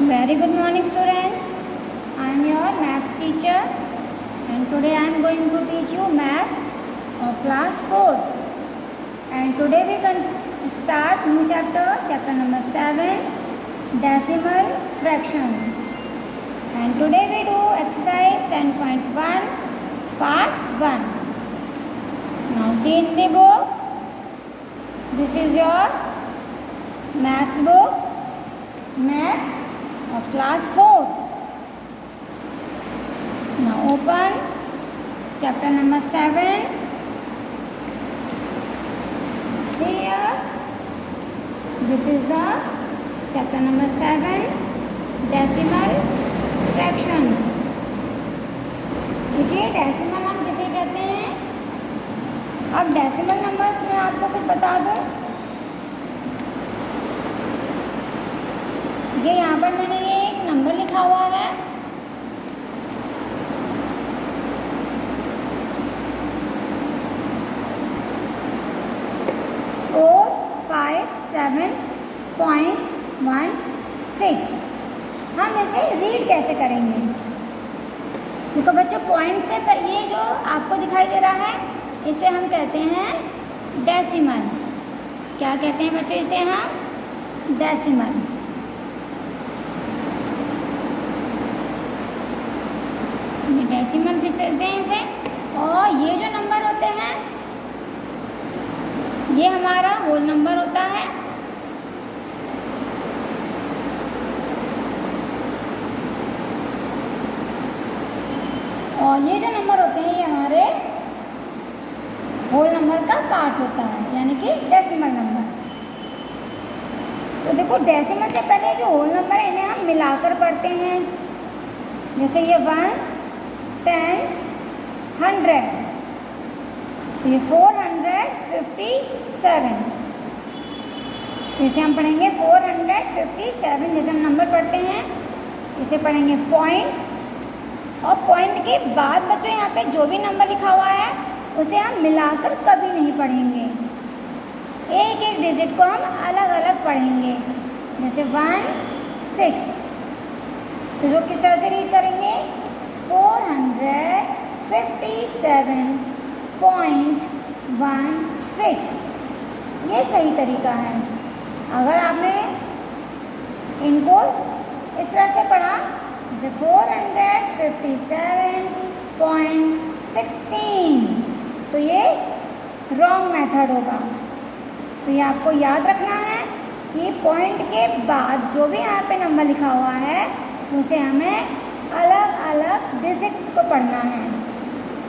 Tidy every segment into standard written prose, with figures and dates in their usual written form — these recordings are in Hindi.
Very good morning, students. I am your maths teacher, and today I am going to teach you maths of class 4th. And today we can start new chapter number 7, decimal fractions. And today we do exercise 10.1, part 1. Now see in the book. This is your maths book, maths of class 4. Now open chapter number 7. See here, this is the chapter number 7, decimal fractions. देखिए डेसिमल हम किसे कहते हैं. अब डेसिमल नंबर्स में आपको कुछ बता दूं. ये यहाँ पर मैंने ये एक नंबर लिखा हुआ है. फोर 5.7.16. हम इसे रीड कैसे करेंगे. देखो बच्चों, पॉइंट से ये जो आपको दिखाई दे रहा है इसे हम कहते हैं डेसिमल. क्या कहते हैं बच्चों इसे हम? डेसिमल. डेसिमल किस कहते हैं इसे. और ये जो नंबर होते हैं ये हमारा होल नंबर होता है. और ये जो नंबर होते हैं ये हमारे होल नंबर का पार्ट्स होता है, यानी कि डेसिमल नंबर. तो देखो डेसिमल से पहले जो होल नंबर है इन्हें हम मिलाकर पढ़ते हैं. जैसे ये वंस, टेंस, 100. तो ये 457. तो इसे हम पढ़ेंगे 457. जैसे हम नंबर पढ़ते हैं इसे पढ़ेंगे पॉइंट. और पॉइंट के बाद बच्चों यहाँ पे जो भी नंबर लिखा हुआ है उसे हम मिलाकर कभी नहीं पढ़ेंगे. एक एक डिजिट को हम अलग अलग पढ़ेंगे. जैसे 1, 6. तो जो किस तरह से रीड करेंगे 457.16. ये सही तरीका है. अगर आपने इनको इस तरह से पढ़ा जैसे 457.16 तो ये रॉन्ग मेथड होगा. तो ये आपको याद रखना है कि पॉइंट के बाद जो भी यहाँ पे नंबर लिखा हुआ है उसे हमें अलग अलग डिजिट को पढ़ना है.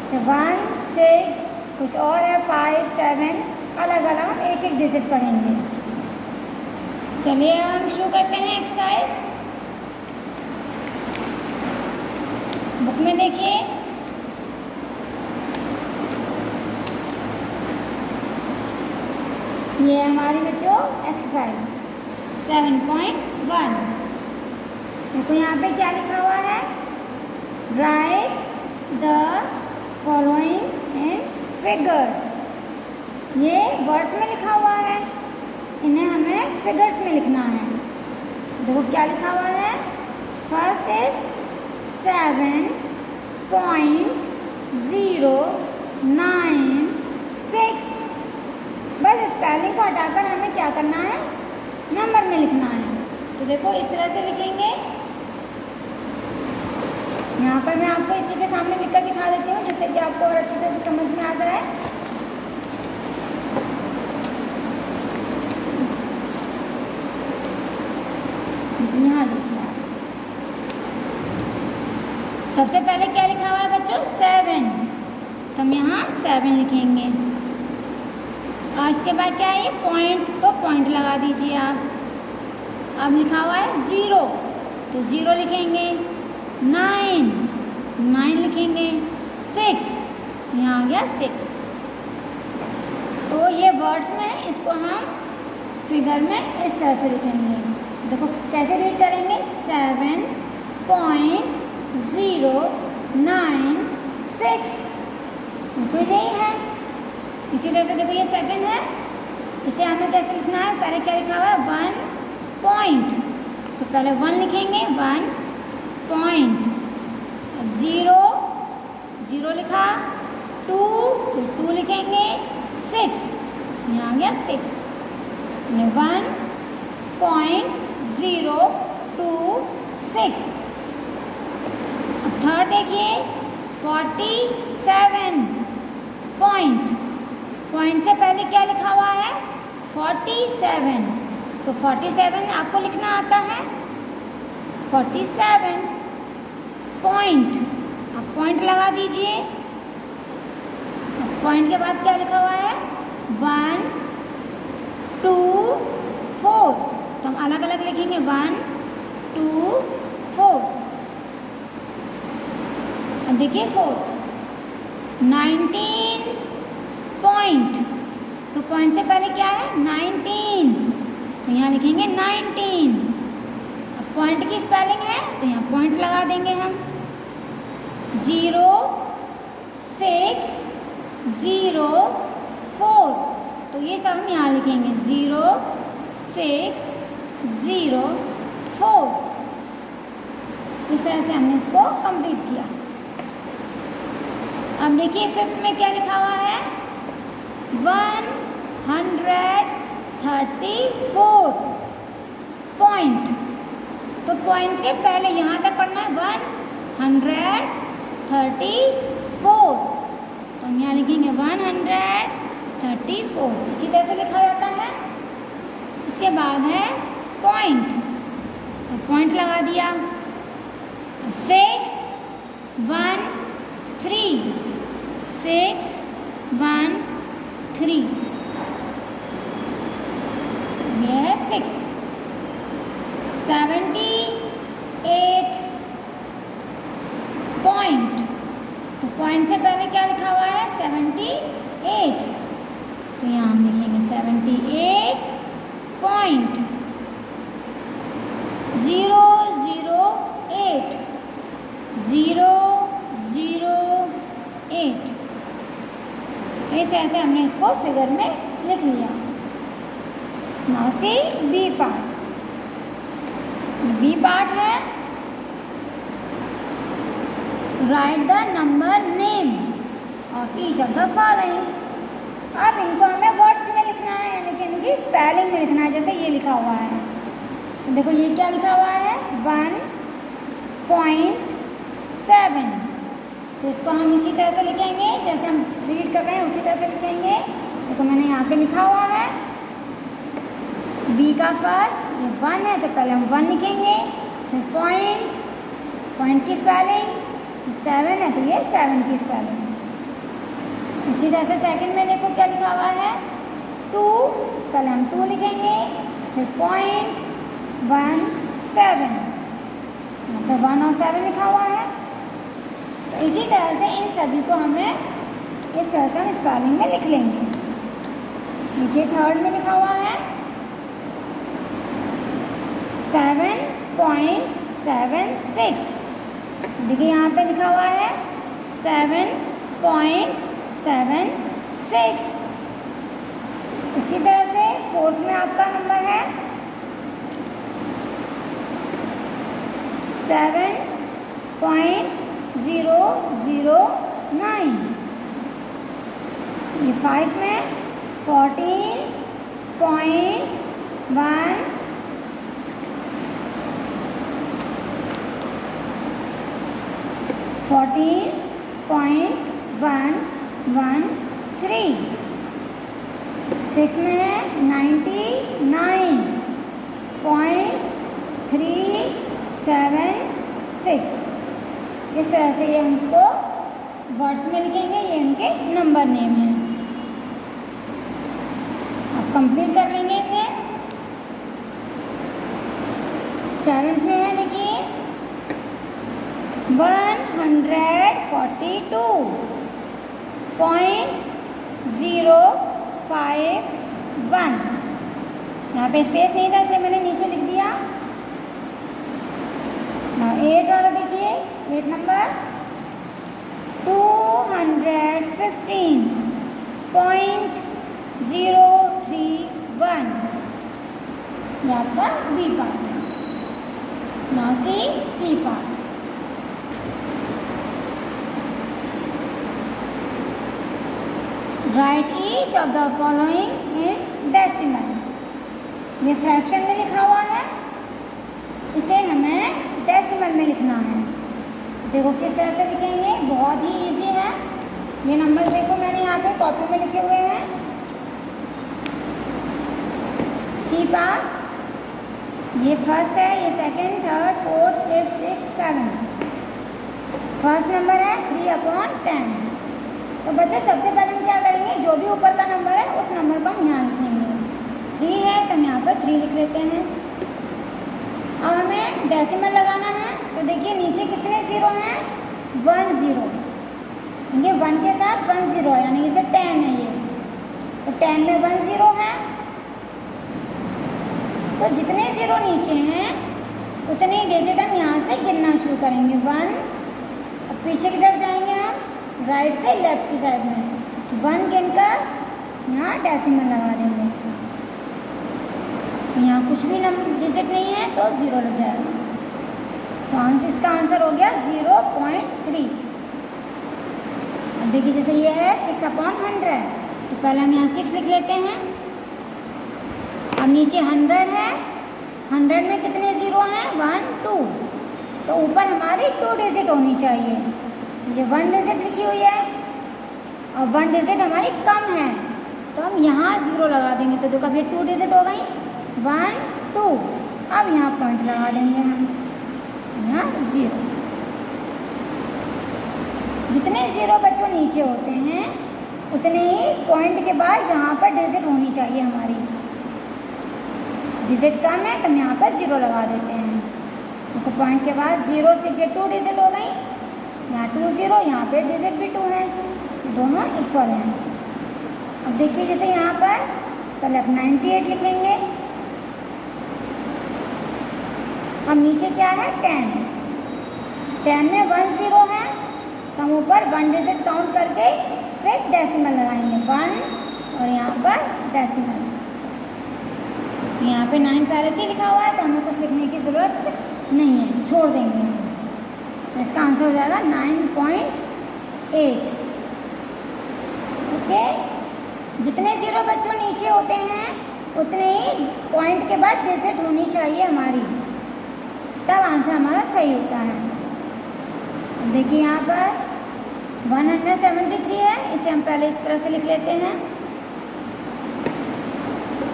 जैसे 1, 6, कुछ और है 5, 7. अलग अलग हम एक एक डिजिट पढ़ेंगे. चलिए हम शुरू करते हैं एक्सरसाइज. बुक में देखिए ये हमारी बच्चों एक्सरसाइज 7.1. देखो यहाँ पे क्या लिखा हुआ है. Write the following in figures. ये वर्ड्स में लिखा हुआ है, इन्हें हमें फिगर्स में लिखना है. देखो क्या लिखा हुआ है. First is 7.096. बस स्पेलिंग को हटाकर हमें क्या करना है, नंबर में लिखना है. तो देखो इस तरह से लिखेंगे. यहाँ पर मैं आपको इसी के सामने लिखकर दिखा देती हूँ जिससे कि आपको और अच्छी तरह से समझ में आ जाए. यहाँ देखिए आप. सबसे पहले क्या लिखा हुआ है बच्चों 7. तो हम यहाँ 7 लिखेंगे. और इसके बाद क्या है ये पॉइंट, तो पॉइंट लगा दीजिए आप. अब लिखा हुआ है 0 तो 0 लिखेंगे. 9 लिखेंगे. 6 यहाँ आ गया 6. तो ये वर्ड्स में इसको हम फिगर में इस तरह से लिखेंगे. देखो कैसे रीड करेंगे 7.096. बिल्कुल यही है. इसी तरह से देखो ये सेकंड है, इसे हमें कैसे लिखना है. पहले क्या लिखा हुआ है 1 पॉइंट. तो पहले 1 लिखेंगे, 1 पॉइंट, अब 0 0 लिखा, 2 फिर 2 लिखेंगे, 6 यहाँ आ गया 6, 1.026। अब थर्ड देखिए 47 पॉइंट, पॉइंट से पहले क्या लिखा हुआ है 47, तो 47 आपको लिखना आता है, 47 पॉइंट, अब पॉइंट लगा दीजिए। अब पॉइंट के बाद क्या लिखा हुआ है 1 2 4, तो हम अलग अलग लिखेंगे 1 2 4। अब देखिए 4 19 पॉइंट, तो पॉइंट से पहले क्या है 19, तो यहाँ लिखेंगे 19। अब पॉइंट की स्पेलिंग है तो यहाँ पॉइंट लगा देंगे हम, 0 6 0 4, तो ये सब हम यहाँ लिखेंगे 0 6 0 4। इस तरह से हमने इसको कंप्लीट किया। अब देखिए फिफ्थ में क्या लिखा हुआ है 134 पॉइंट, तो पॉइंट से पहले यहाँ तक पढ़ना है 134, तो हम यहाँ लिखेंगे 134, इसी तरह से लिखा जाता है। इसके बाद है पॉइंट, तो पॉइंट लगा दिया। अब 6 1 3 6 1 3, ये है 6। 78 पॉइंट, तो पॉइंट से पहले क्या लिखा हुआ है 78, तो यहाँ हम लिखेंगे 78 पॉइंट, 0 0 8 0 0 8, तो इस तरह से हमने इसको फिगर में लिख लिया। Now see B part, B part है write the number name of each of the following. अब इनको हमें वर्ड्स में लिखना है, यानी कि इनकी स्पेलिंग में लिखना है, जैसे ये लिखा हुआ है, तो देखो ये क्या लिखा हुआ है 1.7, तो इसको हम इसी तरह से लिखेंगे जैसे हम रीड कर रहे हैं उसी तरह से लिखेंगे। देखो मैंने यहाँ पे लिखा हुआ है बी का फर्स्ट ये 1 है, तो पहले हम 1 लिखेंगे, फिर पॉइंट, पॉइंट की स्पेलिंग 7 है, तो ये 7 की स्पेलिंग। इसी तरह से सेकंड में देखो क्या लिखा हुआ है 2, पहले हम 2 लिखेंगे, फिर पॉइंट 1 7, यहाँ पे 1 और 7 लिखा हुआ है। तो इसी तरह से इन सभी को हमें इस तरह से हम स्पेलिंग में लिख लेंगे। देखिए थर्ड में लिखा हुआ है 7.76, देखिए यहाँ पे लिखा हुआ है 7.76। इसी तरह से फोर्थ में आपका नंबर है 7.009, ये 5 में 14.1, 14.113, 6 में है 99.376। इस तरह से ये हम इसको वर्ड्स में लिखेंगे, ये इनके नंबर नेम है। अब कंप्लीट कर लेंगे इसे। 7th में है देखिए 142.051, यहाँ पे स्पेस नहीं था इसलिए मैंने नीचे लिख दिया। 8 वाला देखिए 8 नंबर 215.031, ये आपका बी पार्ट है। Now see C part. Write each of the following in decimal. ये फ्रैक्शन में लिखा हुआ है, इसे हमें डेसिमल में लिखना है। देखो किस तरह से लिखेंगे, बहुत ही इजी है। ये नंबर देखो मैंने यहाँ पे कॉपी में लिखे हुए हैं। सी पार्ट, ये फर्स्ट है, ये second, third, fourth, fifth, six, seven. First number है 3/10। तो बच्चों सबसे पहले हम क्या करेंगे, जो भी ऊपर का नंबर है उस नंबर को हम यहाँ लिखेंगे। 3 है तो हम यहाँ पर 3 लिख लेते हैं। अब हमें डेसिमल लगाना है, तो देखिए नीचे कितने ज़ीरो हैं, 1 0। ये 1 के साथ 1 0 है, यानी इसे 10 है ये, तो 10 में 1 0 है। तो जितने ज़ीरो नीचे हैं उतने ही डिजिट हम यहाँ से गिनना शुरू करेंगे। 1, अब पीछे की तरफ जाएंगे हम, राइट से लेफ्ट की साइड में 1 गिनकर यहाँ डेसिमल लगा देंगे। यहाँ कुछ भी डिजिट नहीं है तो 0 लग जाएगा। तो आंसर, इसका आंसर हो गया 0.3। अब देखिए जैसे ये है 6/100, तो पहले हम यहाँ 6 लिख लेते हैं। अब नीचे 100 है, 100 में कितने ज़ीरो हैं, 1 2, तो ऊपर हमारी 2 डिजिट होनी चाहिए। तो ये 1 डिजिट लिखी हुई है, और 1 डिजिट हमारी कम है तो हम यहाँ 0 लगा देंगे। तो देखो अब ये 2 डिजिट हो गई, 1 2। अब यहाँ पॉइंट लगा देंगे हम, यहाँ 0। जितने ज़ीरो बच्चों नीचे होते हैं उतने ही पॉइंट के बाद यहाँ पर डिजिट होनी चाहिए हमारी। डिजिट कम है तो हम यहाँ पर 0 लगा देते हैं। देखो पॉइंट के बाद 0 6 ये 2 डिजिट हो गई, यहाँ 2 0, यहाँ पे डिजिट भी 2 है, दोनों इक्वल हैं। अब देखिए जैसे यहाँ पर पहले आप 98 लिखेंगे। अब नीचे क्या है, 10। 10 में 1 0 है तो हम ऊपर 1 डिजिट काउंट करके फिर डेसिमल लगाएंगे, 1 और यहाँ पर डेसिमल। यहाँ पे 9 पहले से लिखा हुआ है तो हमें कुछ लिखने की ज़रूरत नहीं है, छोड़ देंगे हम। तो इसका आंसर हो जाएगा 9.8। ओके, जितने ज़ीरो बच्चों नीचे होते हैं उतने ही पॉइंट के बाद डिजिट होनी चाहिए हमारी, तब आंसर हमारा सही होता है। अब देखिए यहाँ पर 173 है, इसे हम पहले इस तरह से लिख लेते हैं।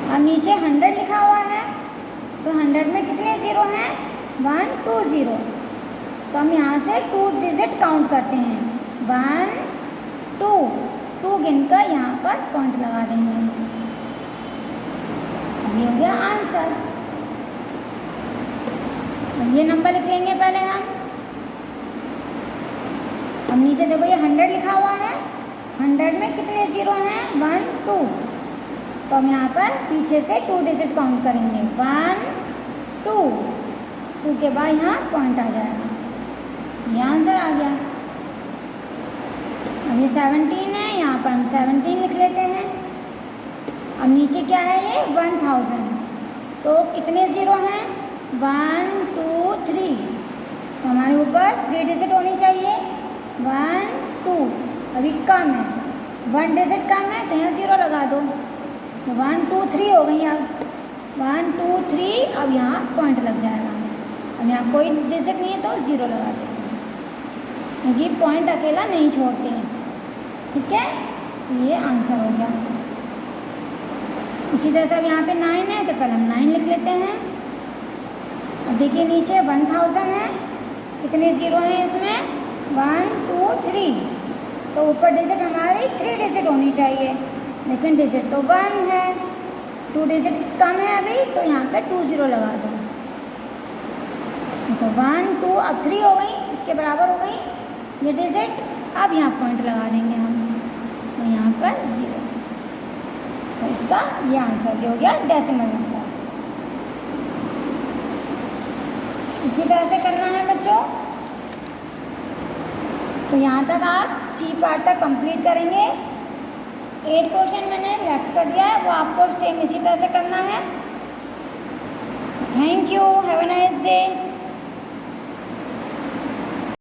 अब नीचे 100 लिखा हुआ है, तो 100 में कितने ज़ीरो हैं, 1 2 0, तो हम यहाँ से 2 डिजिट काउंट करते हैं, 1 2 2 गिनकर यहाँ पर पॉइंट लगा देंगे। अब ये हो गया आंसर। अब ये नंबर लिख लेंगे पहले हम। अब नीचे देखो ये 100 लिखा हुआ है, 100 में कितने ज़ीरो हैं, 1 2, तो हम यहाँ पर पीछे से 2 डिजिट काउंट करेंगे, 1 2 2 के बाद यहाँ पॉइंट आ जाएगा। ये आंसर आ गया। अब ये 17 है, यहाँ पर हम 17 लिख लेते हैं। अब नीचे क्या है, ये 1000, तो कितने ज़ीरो हैं, 1 2 3, तो हमारे ऊपर 3 डिजिट होनी चाहिए, 1 2। अभी कम है, 1 डिजिट कम है तो यहाँ 0 लगा दो, तो 1 2 3 हो गई। अब 1 2 3, अब यहाँ पॉइंट लग जाएगा। अब यहाँ कोई डिजिट नहीं है तो 0 लगा देते हैं, क्योंकि पॉइंट अकेला नहीं छोड़ते हैं। ठीक है, तो ये आंसर हो गया। इसी तरह से अब यहाँ पे 9 है तो पहले हम 9 लिख लेते हैं। अब देखिए नीचे 1000 है, कितने ज़ीरो हैं इसमें, 1 2 3, तो ऊपर डिजिट हमारी 3 डिजिट होनी चाहिए, लेकिन डिजिट तो 1 है, 2 डिजिट कम है अभी, तो यहाँ पे 2 0 लगा दो। तो 1 2, अब 3 हो गई, इसके बराबर हो गई ये डिजिट। अब यहाँ पॉइंट लगा देंगे हम, तो यहाँ पर 0। तो इसका ये आंसर हो गया डेसिमल नंबर। इसी तरह से करना है बच्चों। तो यहाँ तक आप सी पार्ट तक कंप्लीट करेंगे। 8 क्वेश्चन मैंने लेफ्ट कर दिया है, वो आपको सेम इसी तरह से करना है। Thank you, have a nice day.